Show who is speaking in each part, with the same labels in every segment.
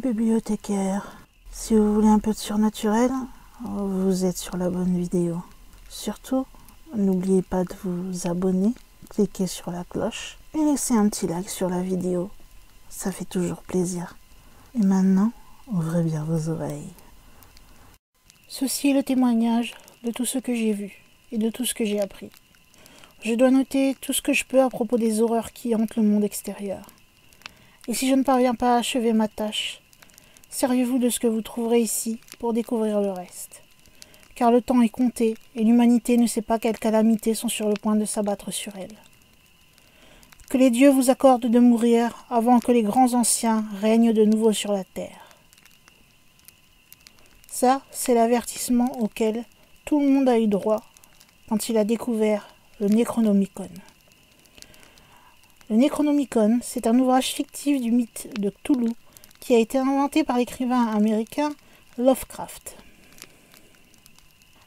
Speaker 1: bibliothécaires. Si vous voulez un peu de surnaturel, vous êtes sur la bonne vidéo. Surtout, n'oubliez pas de vous abonner, cliquez sur la cloche et laissez un petit like sur la vidéo. Ça fait toujours plaisir. Et maintenant, ouvrez bien vos oreilles. Ceci est le témoignage de tout ce que j'ai vu et de tout ce que j'ai appris. Je dois noter tout ce que je peux à propos des horreurs qui hantent le monde extérieur. Et si je ne parviens pas à achever ma tâche, servez-vous de ce que vous trouverez ici pour découvrir le reste. Car le temps est compté et l'humanité ne sait pas quelles calamités sont sur le point de s'abattre sur elle. Que les dieux vous accordent de mourir avant que les grands anciens règnent de nouveau sur la terre. Ça, c'est l'avertissement auquel tout le monde a eu droit quand il a découvert le Necronomicon. Le Necronomicon, c'est un ouvrage fictif du mythe de Cthulhu qui a été inventé par l'écrivain américain Lovecraft.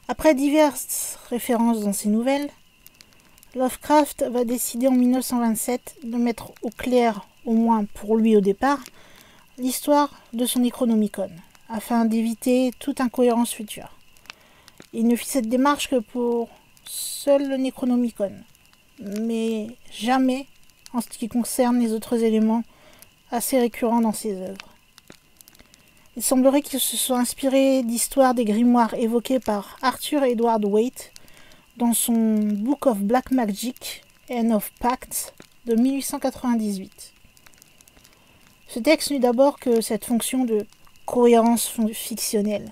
Speaker 1: Après diverses références dans ses nouvelles, Lovecraft va décider en 1927 de mettre au clair, au moins pour lui au départ, l'histoire de son Necronomicon, afin d'éviter toute incohérence future. Il ne fit cette démarche que pour seul le Necronomicon, mais jamais en ce qui concerne les autres éléments assez récurrents dans ses œuvres. Il semblerait qu'il se soit inspiré d'histoires des grimoires évoquées par Arthur Edward Waite dans son Book of Black Magic and of Pacts de 1898. Ce texte n'eut d'abord que cette fonction de cohérence fictionnelle.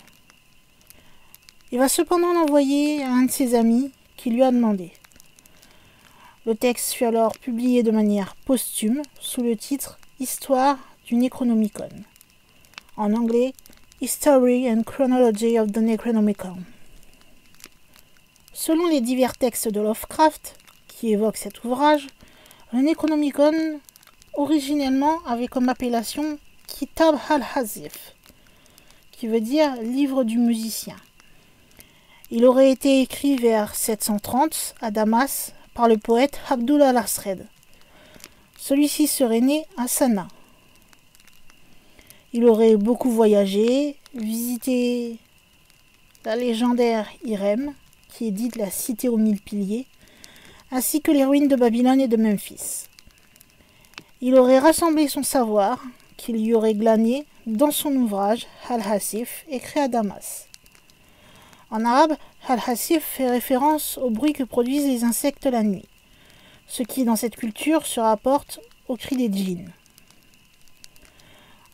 Speaker 1: Il va cependant l'envoyer à un de ses amis qui lui a demandé. Le texte fut alors publié de manière posthume sous le titre Histoire du Necronomicon. En anglais, History and Chronology of the Necronomicon. Selon les divers textes de Lovecraft qui évoquent cet ouvrage, le Necronomicon originellement avait comme appellation Kitab al-Hazif, qui veut dire livre du musicien. Il aurait été écrit vers 730 à Damas par le poète Abdul al-Asred. Celui-ci serait né à Sanaa. Il aurait beaucoup voyagé, visité la légendaire Irem, qui est dite la cité aux 1000 piliers, ainsi que les ruines de Babylone et de Memphis. Il aurait rassemblé son savoir, qu'il y aurait glané dans son ouvrage Al-Hasif, écrit à Damas. En arabe, Al-Hasif fait référence au bruit que produisent les insectes la nuit, ce qui dans cette culture se rapporte au cri des djinns.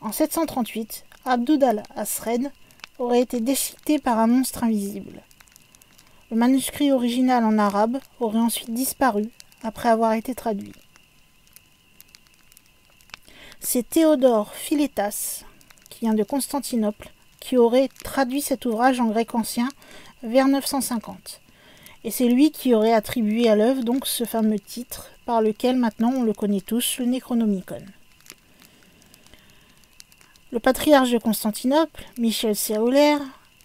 Speaker 1: En 738, Abdul al-Asred aurait été déchiqueté par un monstre invisible. Le manuscrit original en arabe aurait ensuite disparu après avoir été traduit. C'est Théodore Philétas, qui vient de Constantinople, qui aurait traduit cet ouvrage en grec ancien vers 950. Et c'est lui qui aurait attribué à l'œuvre donc ce fameux titre par lequel maintenant on le connaît tous, le Necronomicon. Le patriarche de Constantinople, Michel Cérulaire,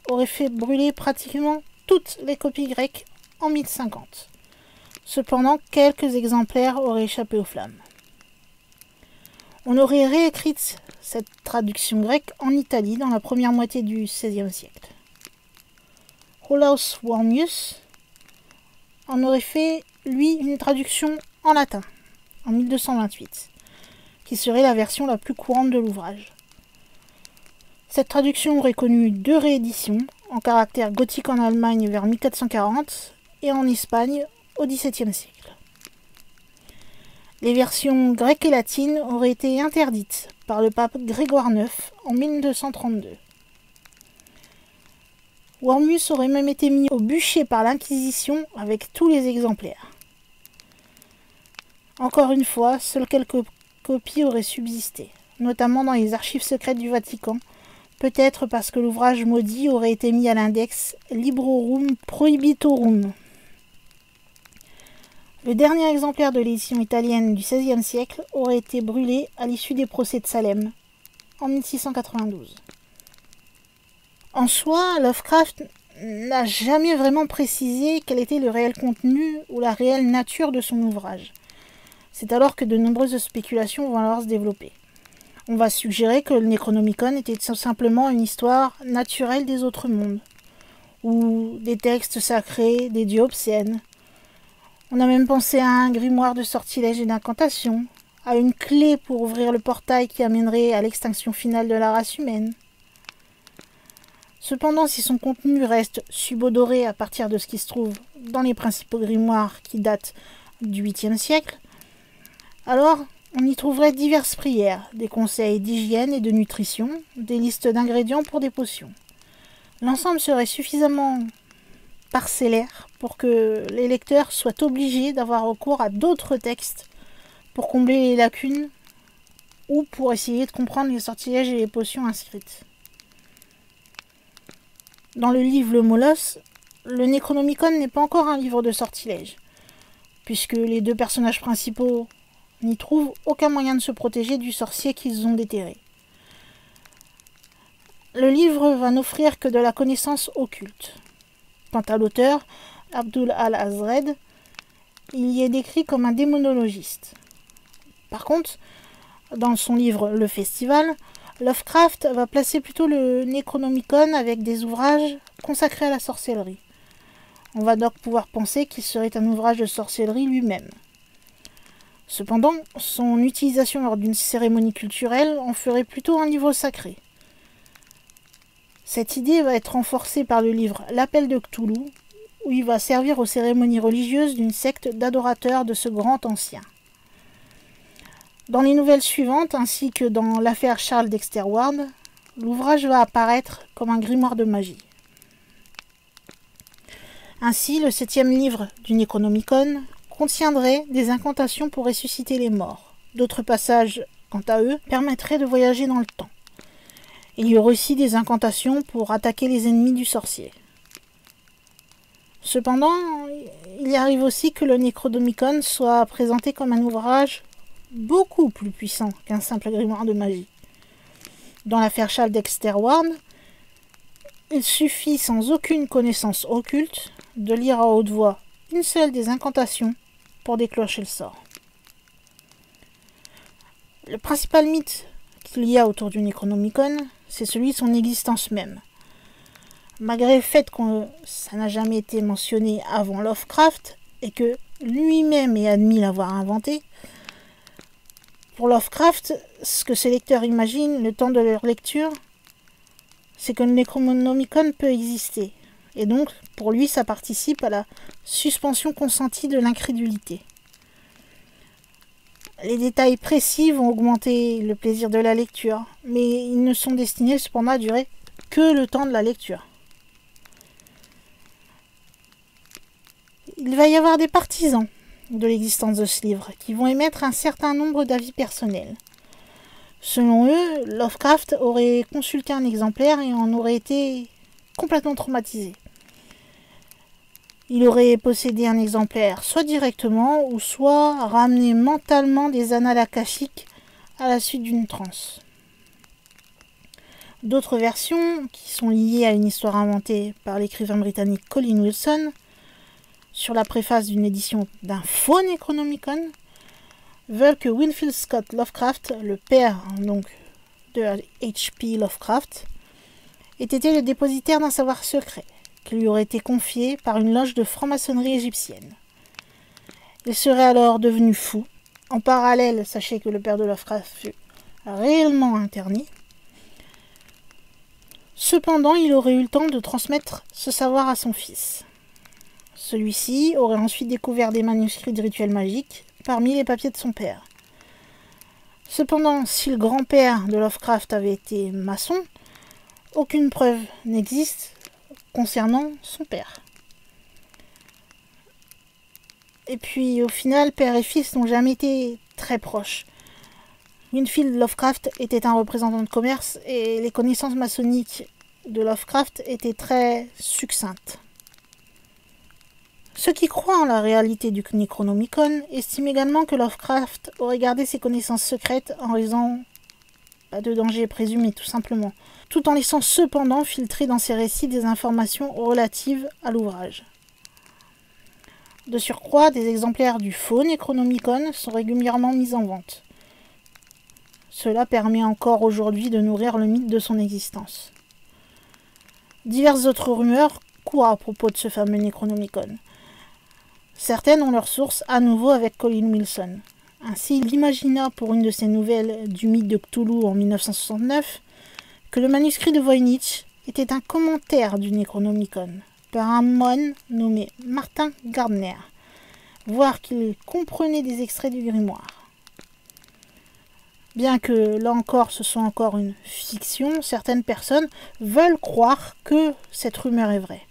Speaker 1: aurait fait brûler pratiquement toutes les copies grecques en 1050. Cependant, quelques exemplaires auraient échappé aux flammes. On aurait réécrit cette traduction grecque en Italie dans la première moitié du XVIe siècle. Olaus Wormius en aurait fait, lui, une traduction en latin, en 1228, qui serait la version la plus courante de l'ouvrage. Cette traduction aurait connu 2 rééditions, en caractère gothique en Allemagne vers 1440 et en Espagne au XVIIe siècle. Les versions grecques et latines auraient été interdites par le pape Grégoire IX en 1232. Wormius aurait même été mis au bûcher par l'Inquisition avec tous les exemplaires. Encore une fois, seules quelques copies auraient subsisté, notamment dans les archives secrètes du Vatican, peut-être parce que l'ouvrage maudit aurait été mis à l'index Librorum Prohibitorum. Le dernier exemplaire de l'édition italienne du XVIe siècle aurait été brûlé à l'issue des procès de Salem, en 1692. En soi, Lovecraft n'a jamais vraiment précisé quel était le réel contenu ou la réelle nature de son ouvrage. C'est alors que de nombreuses spéculations vont alors se développer. On va suggérer que le Necronomicon était tout simplement une histoire naturelle des autres mondes, ou des textes sacrés, des dieux obscènes. On a même pensé à un grimoire de sortilèges et d'incantations, à une clé pour ouvrir le portail qui amènerait à l'extinction finale de la race humaine. Cependant, si son contenu reste subodoré à partir de ce qui se trouve dans les principaux grimoires qui datent du 8e siècle, alors on y trouverait diverses prières, des conseils d'hygiène et de nutrition, des listes d'ingrédients pour des potions. L'ensemble serait suffisamment parcellaire pour que les lecteurs soient obligés d'avoir recours à d'autres textes pour combler les lacunes ou pour essayer de comprendre les sortilèges et les potions inscrites. Dans le livre Le Molosse, le Necronomicon n'est pas encore un livre de sortilèges, puisque les deux personnages principaux n'y trouvent aucun moyen de se protéger du sorcier qu'ils ont déterré. Le livre va n'offrir que de la connaissance occulte. Quant à l'auteur, Abdul al-Azred, il y est décrit comme un démonologiste. Par contre, dans son livre Le Festival, Lovecraft va placer plutôt le Necronomicon avec des ouvrages consacrés à la sorcellerie. On va donc pouvoir penser qu'il serait un ouvrage de sorcellerie lui-même. Cependant, son utilisation lors d'une cérémonie culturelle en ferait plutôt un livre sacré. Cette idée va être renforcée par le livre L'Appel de Cthulhu, où il va servir aux cérémonies religieuses d'une secte d'adorateurs de ce grand ancien. Dans les nouvelles suivantes, ainsi que dans l'affaire Charles Dexter Ward, l'ouvrage va apparaître comme un grimoire de magie. Ainsi, le 7e livre du Necronomicon contiendrait des incantations pour ressusciter les morts. D'autres passages, quant à eux, permettraient de voyager dans le temps. Il y aurait aussi des incantations pour attaquer les ennemis du sorcier. Cependant, il arrive aussi que le Necronomicon soit présenté comme un ouvrage beaucoup plus puissant qu'un simple grimoire de magie. Dans l'affaire Charles Dexter Ward, il suffit sans aucune connaissance occulte de lire à haute voix une seule des incantations pour déclencher le sort. Le principal mythe qu'il y a autour du Necronomicon, c'est celui de son existence même. Malgré le fait que ça n'a jamais été mentionné avant Lovecraft et que lui-même ait admis l'avoir inventé, pour Lovecraft, ce que ses lecteurs imaginent le temps de leur lecture, c'est que le Necronomicon peut exister. Et donc, pour lui, ça participe à la suspension consentie de l'incrédulité. Les détails précis vont augmenter le plaisir de la lecture, mais ils ne sont destinés cependant à durer que le temps de la lecture. Il va y avoir des partisans de l'existence de ce livre, qui vont émettre un certain nombre d'avis personnels. Selon eux, Lovecraft aurait consulté un exemplaire et en aurait été complètement traumatisé. Il aurait possédé un exemplaire soit directement ou soit ramené mentalement des annales akashiques à la suite d'une transe. D'autres versions, qui sont liées à une histoire inventée par l'écrivain britannique Colin Wilson, sur la préface d'une édition d'un faux Necronomicon, veulent que Winfield Scott Lovecraft, le père donc de H.P. Lovecraft, ait été le dépositaire d'un savoir secret qui lui aurait été confié par une loge de franc-maçonnerie égyptienne. Il serait alors devenu fou. En parallèle, sachez que le père de Lovecraft fut réellement interné. Cependant, il aurait eu le temps de transmettre ce savoir à son fils. Celui-ci aurait ensuite découvert des manuscrits de rituels magiques parmi les papiers de son père. Cependant, si le grand-père de Lovecraft avait été maçon, aucune preuve n'existe concernant son père. Et puis, au final, père et fils n'ont jamais été très proches. Winfield Lovecraft était un représentant de commerce et les connaissances maçonniques de Lovecraft étaient très succinctes. Ceux qui croient en la réalité du Necronomicon estiment également que Lovecraft aurait gardé ses connaissances secrètes en raison de dangers présumés, tout simplement, tout en laissant cependant filtrer dans ses récits des informations relatives à l'ouvrage. De surcroît, des exemplaires du faux Necronomicon sont régulièrement mis en vente. Cela permet encore aujourd'hui de nourrir le mythe de son existence. Diverses autres rumeurs courent à propos de ce fameux Necronomicon. Certaines ont leur source à nouveau avec Colin Wilson. Ainsi, il imagina pour une de ses nouvelles du mythe de Cthulhu en 1969 que le manuscrit de Voynich était un commentaire du Necronomicon par un moine nommé Martin Gardner, voire qu'il comprenait des extraits du grimoire. Bien que, là encore, ce soit encore une fiction, certaines personnes veulent croire que cette rumeur est vraie.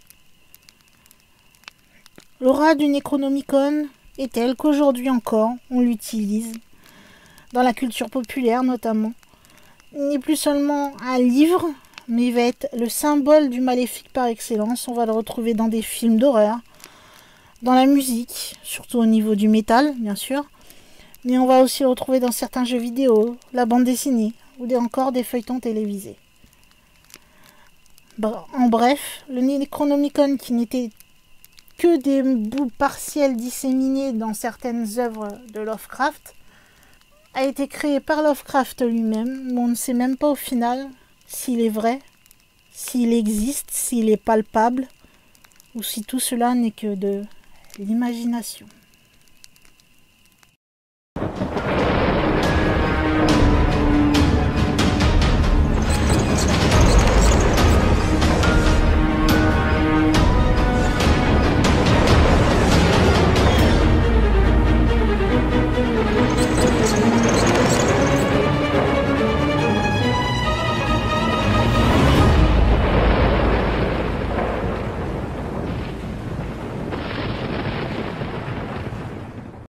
Speaker 1: L'aura du Necronomicon est telle qu'aujourd'hui encore, on l'utilise, dans la culture populaire notamment. Il n'est plus seulement un livre, mais il va être le symbole du maléfique par excellence. On va le retrouver dans des films d'horreur, dans la musique, surtout au niveau du métal, bien sûr. Mais on va aussi le retrouver dans certains jeux vidéo, la bande dessinée, ou encore des feuilletons télévisés. En bref, le Necronomicon, qui n'était que des bouts partiels disséminés dans certaines œuvres de Lovecraft, a été créé par Lovecraft lui-même, mais on ne sait même pas au final s'il est vrai, s'il existe, s'il est palpable, ou si tout cela n'est que de l'imagination.